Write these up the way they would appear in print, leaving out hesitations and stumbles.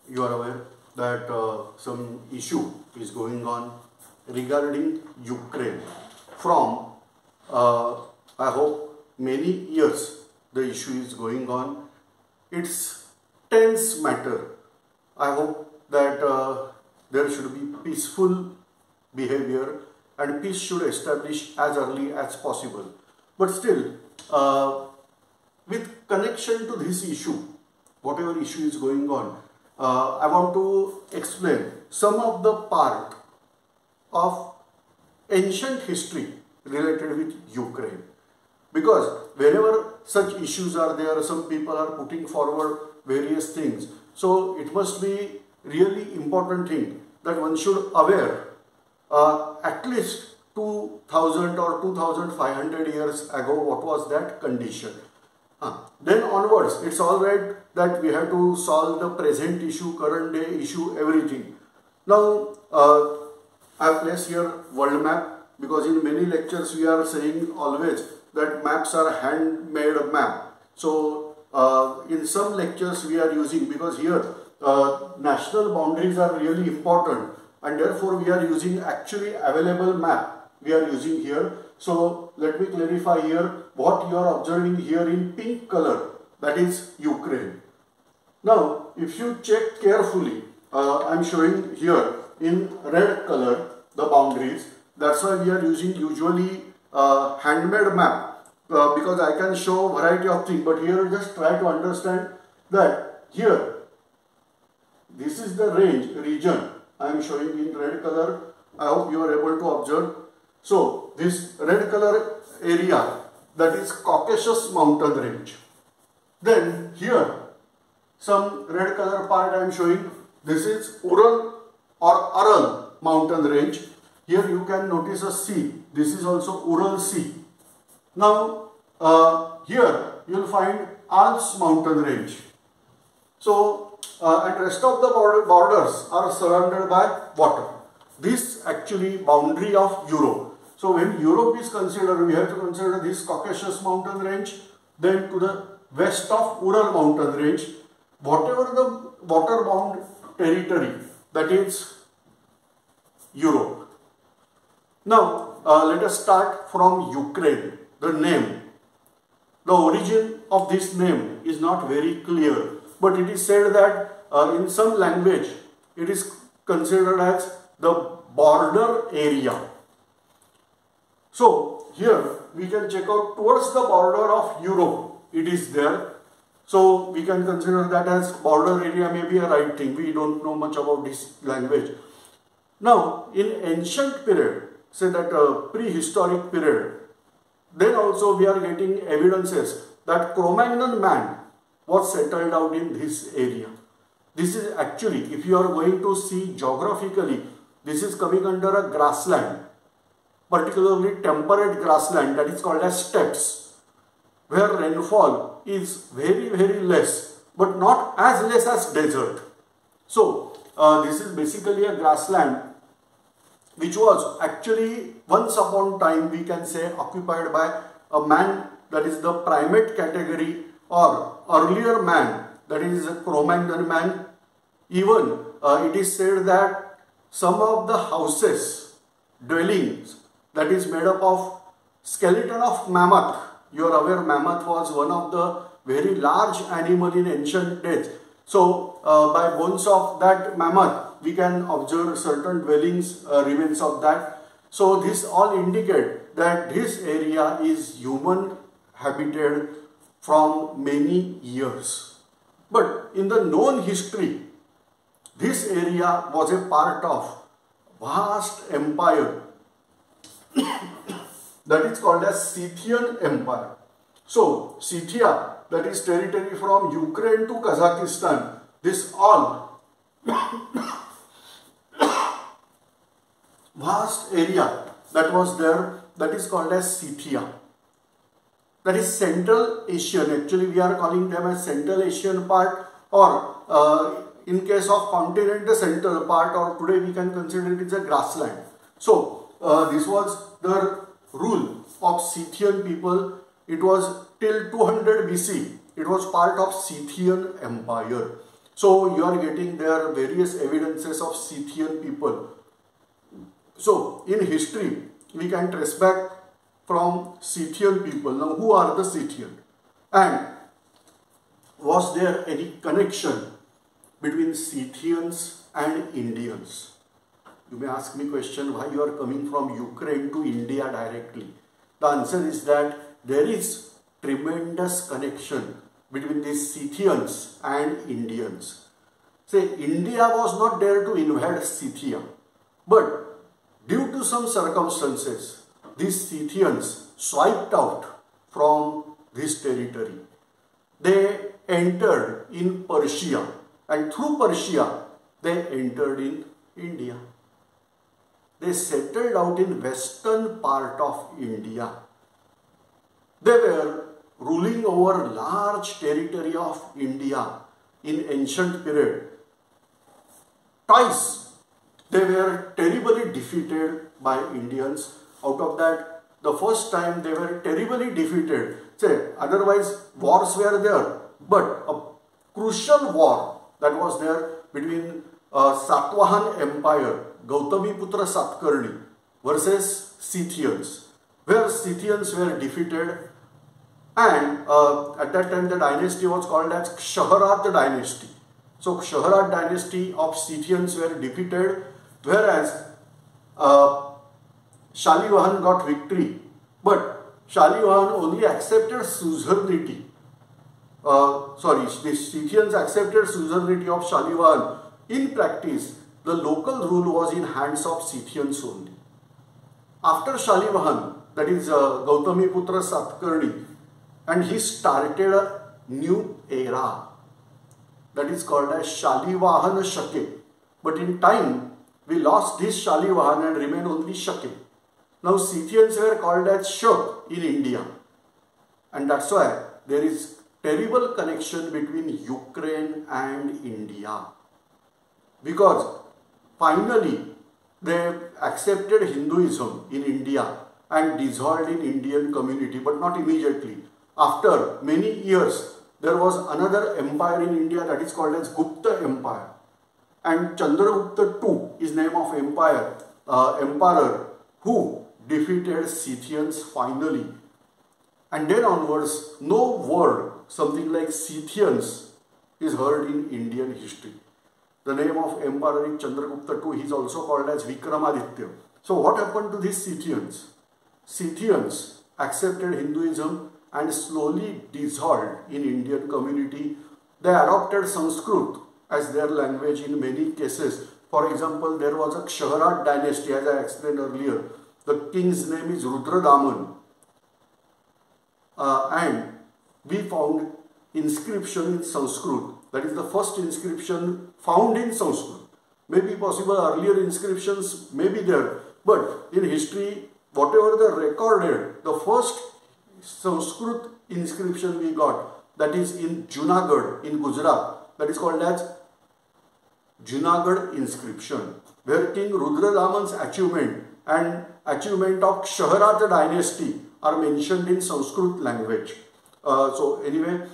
you are aware that some issue is going on regarding Ukraine from I hope many years the issue is going on. It's tense matter. I hope that there should be peaceful behavior and peace should establish as early as possible. But still, with connection to this issue, whatever issue is going on, I want to explain some of the part of ancient history related with Ukraine. Because whenever such issues are there, some people are putting forward various things. So it must be really important thing that one should aware at least 2000 or 2500 years ago what was that condition. Then onwards, it's all right that we have to solve the present issue, current day issue, everything. Now, I have placed here world map because in many lectures we are saying always that maps are handmade map. So, in some lectures we are using, because here national boundaries are really important and therefore we are using actually available map we are using here. So let me clarify here what you are observing here in pink color, that is Ukraine. Now if you check carefully, I am showing here in red color the boundaries. That's why we are using usually handmade map because I can show variety of things, but here just try to understand that here this is the region I am showing in red color. I hope you are able to observe. So this red color area, that is Caucasus mountain range. Then here some red color part I am showing. This is Ural or Aral mountain range. Here you can notice a sea. This is also Ural Sea. Now here you will find Alps mountain range. So and rest of the borders are surrounded by water. This actually boundary of Europe. So when Europe is considered, we have to consider this Caucasus mountain range, then to the west of Ural mountain range, whatever the water bound territory, that is Europe. Now let us start from Ukraine. The name, the origin of this name is not very clear, but it is said that in some language it is considered as the border area. So here we can check out towards the border of Europe, it is there. So we can consider that as border area, may be a right thing. We don't know much about this language. Now in ancient period, say that prehistoric period, then also we are getting evidences that Cro-Magnon man was settled out in this area. This is actually, if you are going to see geographically, this is coming under a grassland, particularly temperate grassland, that is called as steppes, where rainfall is very, very less, but not as less as desert. So this is basically a grassland which was actually once upon time, we can say, occupied by a man, that is the primate category, or earlier man, that is a Cro-Magnon man. Even it is said that some of the houses, dwellings, that is made up of skeleton of mammoth. You are aware mammoth was one of the very large animal in ancient days. So by bones of that mammoth we can observe certain dwellings, remains of that. So this all indicate that this area is human habited from many years. But in the known history, this area was a part of vast empire that is called as Scythian Empire. So Scythia, that is territory from Ukraine to Kazakhstan, this all vast area that was there, that is called as Scythia. That is Central Asian. Actually we are calling them as Central Asian part, or in case of continent, the central part, or today we can consider it as a grassland. So this was the rule of Scythian people. It was till 200 BC. It was part of Scythian Empire. So you are getting there various evidences of Scythian people. So in history, we can trace back from Scythian people. Now who are the Scythian? And was there any connection between Scythians and Indians? You may ask me question, why you are coming from Ukraine to India directly? The answer is that there is tremendous connection between these Scythians and Indians. Say, India was not there to invade Scythia, but due to some circumstances, these Scythians swiped out from this territory. They entered in Persia, and through Persia, they entered in India. They settled out in western part of India. They were ruling over large territory of India in ancient period. Twice they were terribly defeated by Indians. Out of that, the first time they were terribly defeated. Say, otherwise wars were there, but a crucial war that was there between Satwahan Empire, Gautamiputra Satkarni versus Scythians, where Scythians were defeated, and at that time the dynasty was called as Kshaharat dynasty. So Kshaharat dynasty of Scythians were defeated, whereas Shalivahan got victory, but Shalivahan only accepted suzerainty. The Scythians accepted suzerainty of Shalivahan. In practice, the local rule was in hands of Scythians only. After Shalivahan, that is Gautamiputra Satkarni, and he started a new era that is called as Shalivahan Shake. But in time, we lost this Shalivahan and remained only Shake. Now Scythians were called as Shak in India, and that's why there is terrible connection between Ukraine and India, because finally they accepted Hinduism in India and dissolved in Indian community, but not immediately. After many years, there was another empire in India that is called as Gupta Empire, and Chandragupta II is name of emperor who defeated Scythians finally. And then onwards, no word something like Scythians is heard in Indian history. The name of emperor in Chandragupta II, he is also called as Vikramaditya. So what happened to these Scythians? Scythians accepted Hinduism and slowly dissolved in Indian community. They adopted Sanskrit as their language in many cases. For example, there was a Kshaharat dynasty, as I explained earlier. The king's name is Rudradaman. And we found inscription in Sanskrit. That is the first inscription found in Sanskrit. Maybe possible earlier inscriptions may be there, but in history, whatever they recorded, the first Sanskrit inscription we got, that is in Junagadh in Gujarat, that is called as Junagadh inscription, where King Rudradaman's achievement and achievement of Kshaharat dynasty are mentioned in Sanskrit language. So anyway,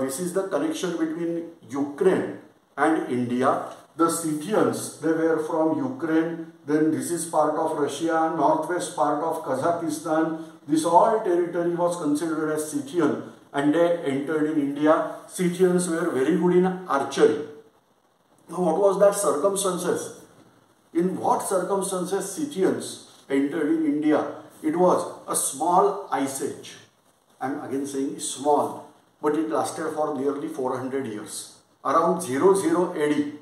this is the connection between Ukraine and India. The Scythians, they were from Ukraine, then this is part of Russia, northwest part of Kazakhstan. This all territory was considered as Scythian, and they entered in India. Scythians were very good in archery. Now what was that circumstances? In what circumstances Scythians entered in India? It was a small ice age. I am again saying small, but it lasted for nearly 400 years. Around 00 AD,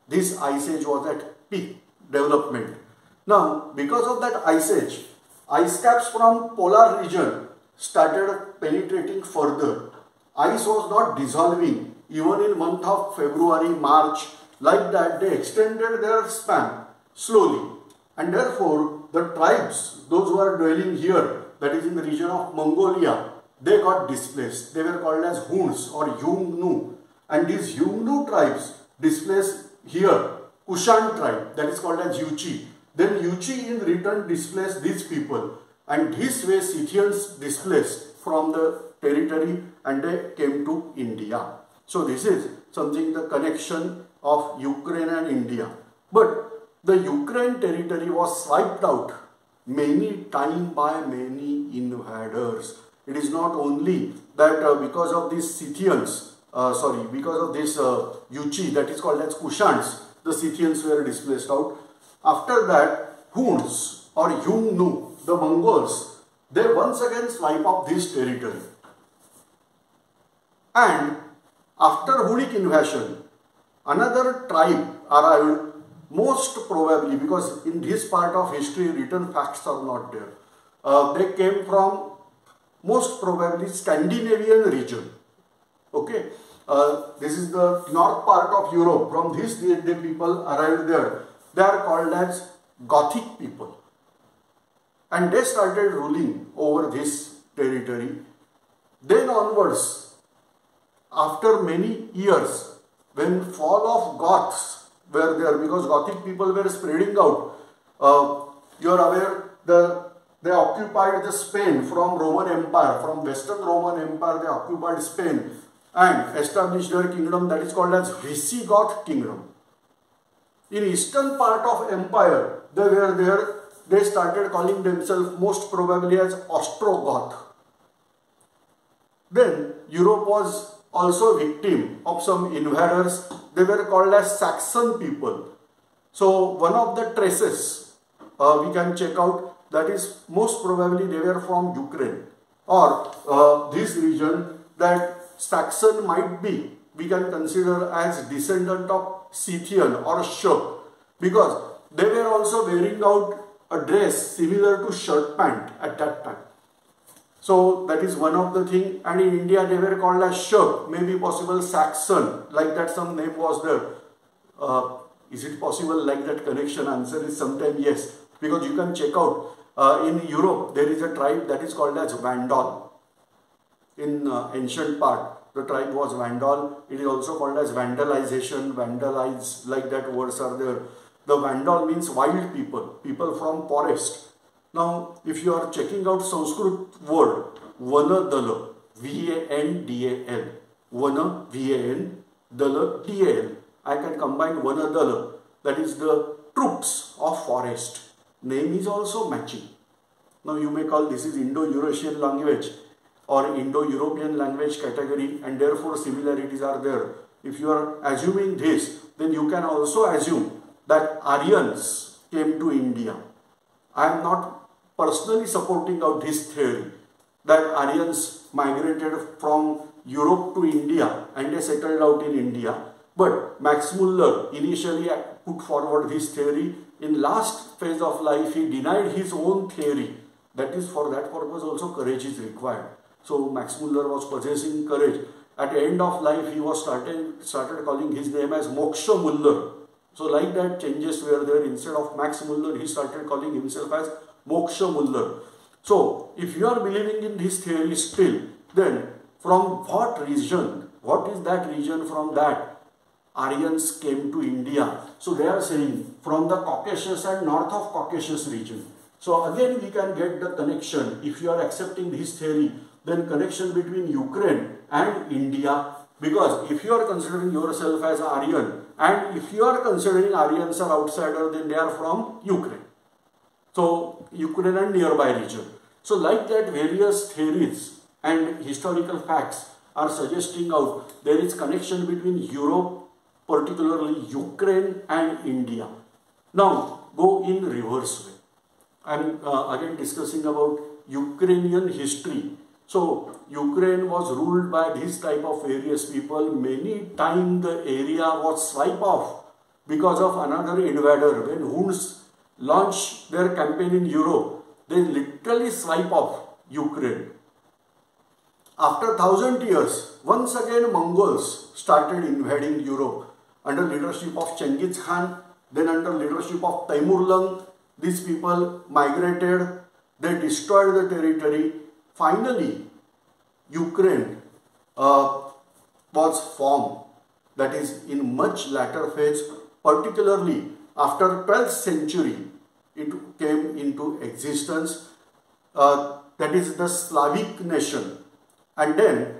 this ice age was at peak development. Now, because of that ice age, ice caps from polar region started penetrating further. Ice was not dissolving even in month of February, March. Like that, they extended their span slowly, and therefore the tribes, those who are dwelling here, that is in the region of Mongolia, they got displaced. They were called as Huns or Yungnu, and these Yungnu tribes displaced here Kushan tribe, that is called as Yuchi. Then Yuchi in return displaced these people, and this way Scythians displaced from the territory and they came to India. So this is something, the connection of Ukraine and India. But the Ukraine territory was swiped out many times by many invaders. It is not only that because of these Scythians, because of this Yuchi, that is called as Kushans, the Scythians were displaced out. After that, Huns or Yungnu, the Mongols, they once again swipe up this territory. And after Hunnic invasion, another tribe arrived, most probably, because in this part of history written facts are not there. They came from most probably Scandinavian region. Okay, this is the north part of Europe. From this the people arrived there. They are called as Gothic people. And they started ruling over this territory. Then onwards, after many years, when fall of Goths were there, because Gothic people were spreading out, you are aware, they occupied the Spain from Roman Empire, from Western Roman Empire they occupied Spain and established their kingdom that is called as Visigoth kingdom. In eastern part of empire, they were there, they started calling themselves most probably as Ostrogoth. Then Europe was also victim of some invaders. They were called as Saxon people. So one of the traces we can check out, that is most probably they were from Ukraine or this region, that Saxon might be, we can consider as descendant of Scythian or Shuk, because they were also wearing out a dress similar to shirt pant at that time. So that is one of the thing. And in India they were called as Shuk, maybe possible Saxon, like that some name was there. Is it possible like that connection? Answer is sometimes yes, because you can check out in Europe there is a tribe that is called as Vandal. In ancient part, the tribe was Vandal. It is also called as vandalization, vandalize, like that words are there. The Vandal means wild people, people from forest. Now, if you are checking out Sanskrit word, Vanadala, V-A-N-D-A-L, Vana, V-A-N, Dala, D-A-L. I can combine Vanadala, that is the troops of forest. Name is also matching. Now, you may call this is Indo-Eurasian language or Indo-European language category, and therefore similarities are there. If you are assuming this, then you can also assume that Aryans came to India. I am not personally supporting out this theory that Aryans migrated from Europe to India and they settled out in India. But Max Muller initially put forward this theory. In last phase of life, he denied his own theory. That is, for that purpose also courage is required. So Max Muller was possessing courage. At the end of life, he was started calling his name as Moksha Muller. So like that, changes were there. Instead of Max Muller, he started calling himself as Moksha Muller. So if you are believing in this theory still, then from what region, what is that region from that Aryans came to India? So they are saying from the Caucasus and north of Caucasus region. So again we can get the connection. If you are accepting this theory, then connection between Ukraine and India, because if you are considering yourself as Aryan and if you are considering Aryans are outsider, then they are from Ukraine. So Ukraine and nearby region. So like that, various theories and historical facts are suggesting out there is connection between Europe, particularly Ukraine and India. Now go in reverse way. I am again discussing about Ukrainian history. So Ukraine was ruled by this type of various people. Many times the area was swiped off because of another invader. When Huns launched their campaign in Europe, they literally swipe off Ukraine. After 1,000 years, once again Mongols started invading Europe under leadership of Genghis Khan, then under leadership of Taimurlang. These people migrated, they destroyed the territory. Finally, Ukraine was formed, that is in much later phase, particularly after 12th century, it came into existence. That is the Slavic nation. And then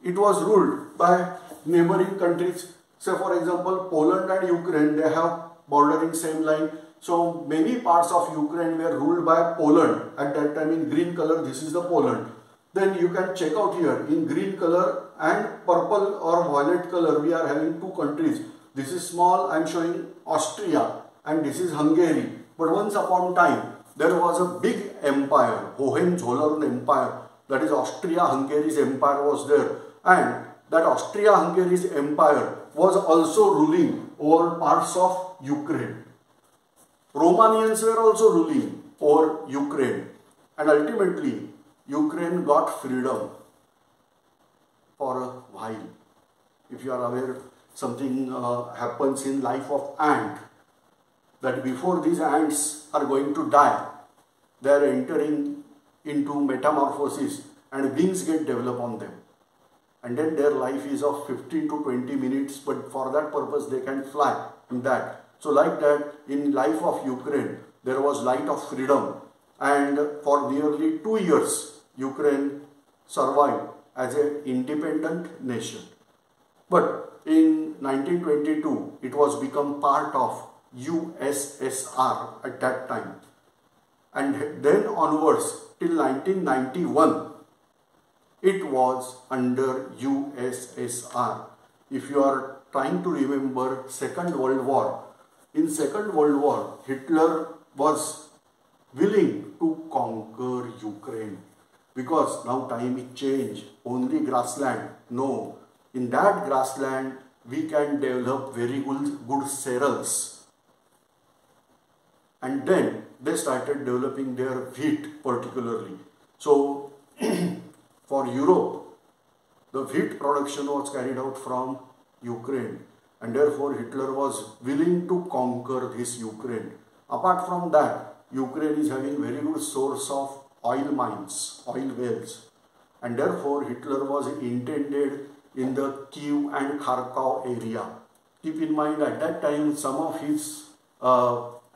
it was ruled by neighboring countries. Say for example, Poland and Ukraine, they have bordering same line. So many parts of Ukraine were ruled by Poland at that time. In green color, this is the Poland. Then you can check out here in green color and purple or violet color, we are having two countries. This is small, I am showing Austria, and this is Hungary. But once upon a time, there was a big empire, Hohenzollern Empire, that is Austria-Hungary's empire was there. And that Austria-Hungary's empire was also ruling over parts of Ukraine. Romanians were also ruling over Ukraine. And ultimately, Ukraine got freedom for a while. If you are aware, something happens in life of ant, that before these ants are going to die, they are entering into metamorphosis and wings get developed on them. And then their life is of 15 to 20 minutes, but for that purpose they can fly in that. So like that, in life of Ukraine, there was light of freedom, and for nearly 2 years, Ukraine survived as an independent nation. But in 1922, it was become part of USSR at that time. And then onwards, till 1991, it was under USSR. If you are trying to remember Second World War, in Second World War, Hitler was willing to conquer Ukraine, because now time is changed, only grassland. No, in that grassland we can develop very good cereals. And then they started developing their wheat particularly. So for Europe, the wheat production was carried out from Ukraine, and therefore Hitler was willing to conquer this Ukraine. Apart from that, Ukraine is having very good source of oil mines, oil wells, and therefore Hitler was intended in the Kiev and Kharkov area. Keep in mind, at that time some of his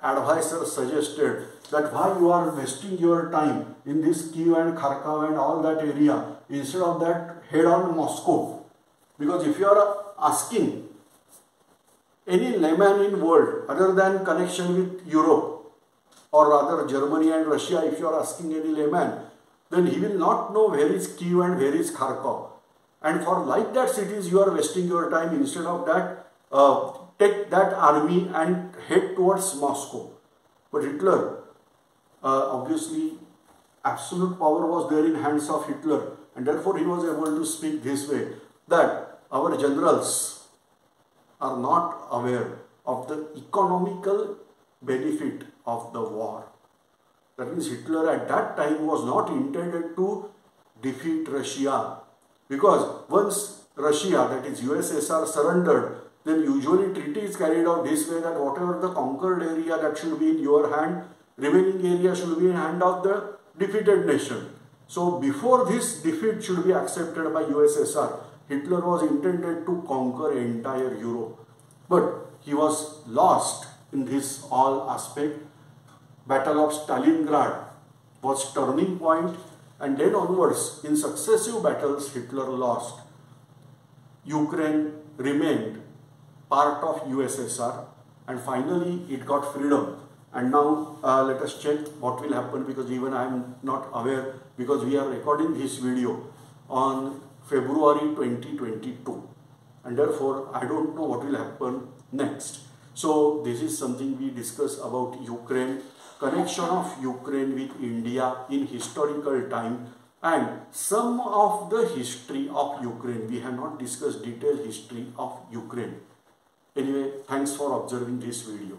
advisors suggested that why you are wasting your time in this Kiev and Kharkov and all that area, instead of that head on Moscow. Because if you are asking any layman in world other than connection with Europe, or rather Germany and Russia, if you are asking any layman, then he will not know where is Kiev and where is Kharkov. And for like that cities, you are wasting your time. Instead of that, take that army and head towards Moscow. But Hitler, obviously, absolute power was there in hands of Hitler, and therefore he was able to speak this way, that our generals are not aware of the economical benefit of the war. That means Hitler at that time was not intended to defeat Russia, because once Russia, that is USSR, surrendered, then usually treaty is carried out this way, that whatever the conquered area, that should be in your hand, remaining area should be in hand of the defeated nation. So before this defeat should be accepted by USSR, Hitler was intended to conquer entire Europe. But he was lost in this all aspect. Battle of Stalingrad was turning point, and then onwards in successive battles Hitler lost. Ukraine remained part of USSR, and finally it got freedom. And now let us check what will happen, because even I am not aware, because we are recording this video on February 2022, and therefore I don't know what will happen next. So this is something we discuss about Ukraine, connection of Ukraine with India in historical time, and some of the history of Ukraine. We have not discussed detailed history of Ukraine. Anyway, thanks for observing this video.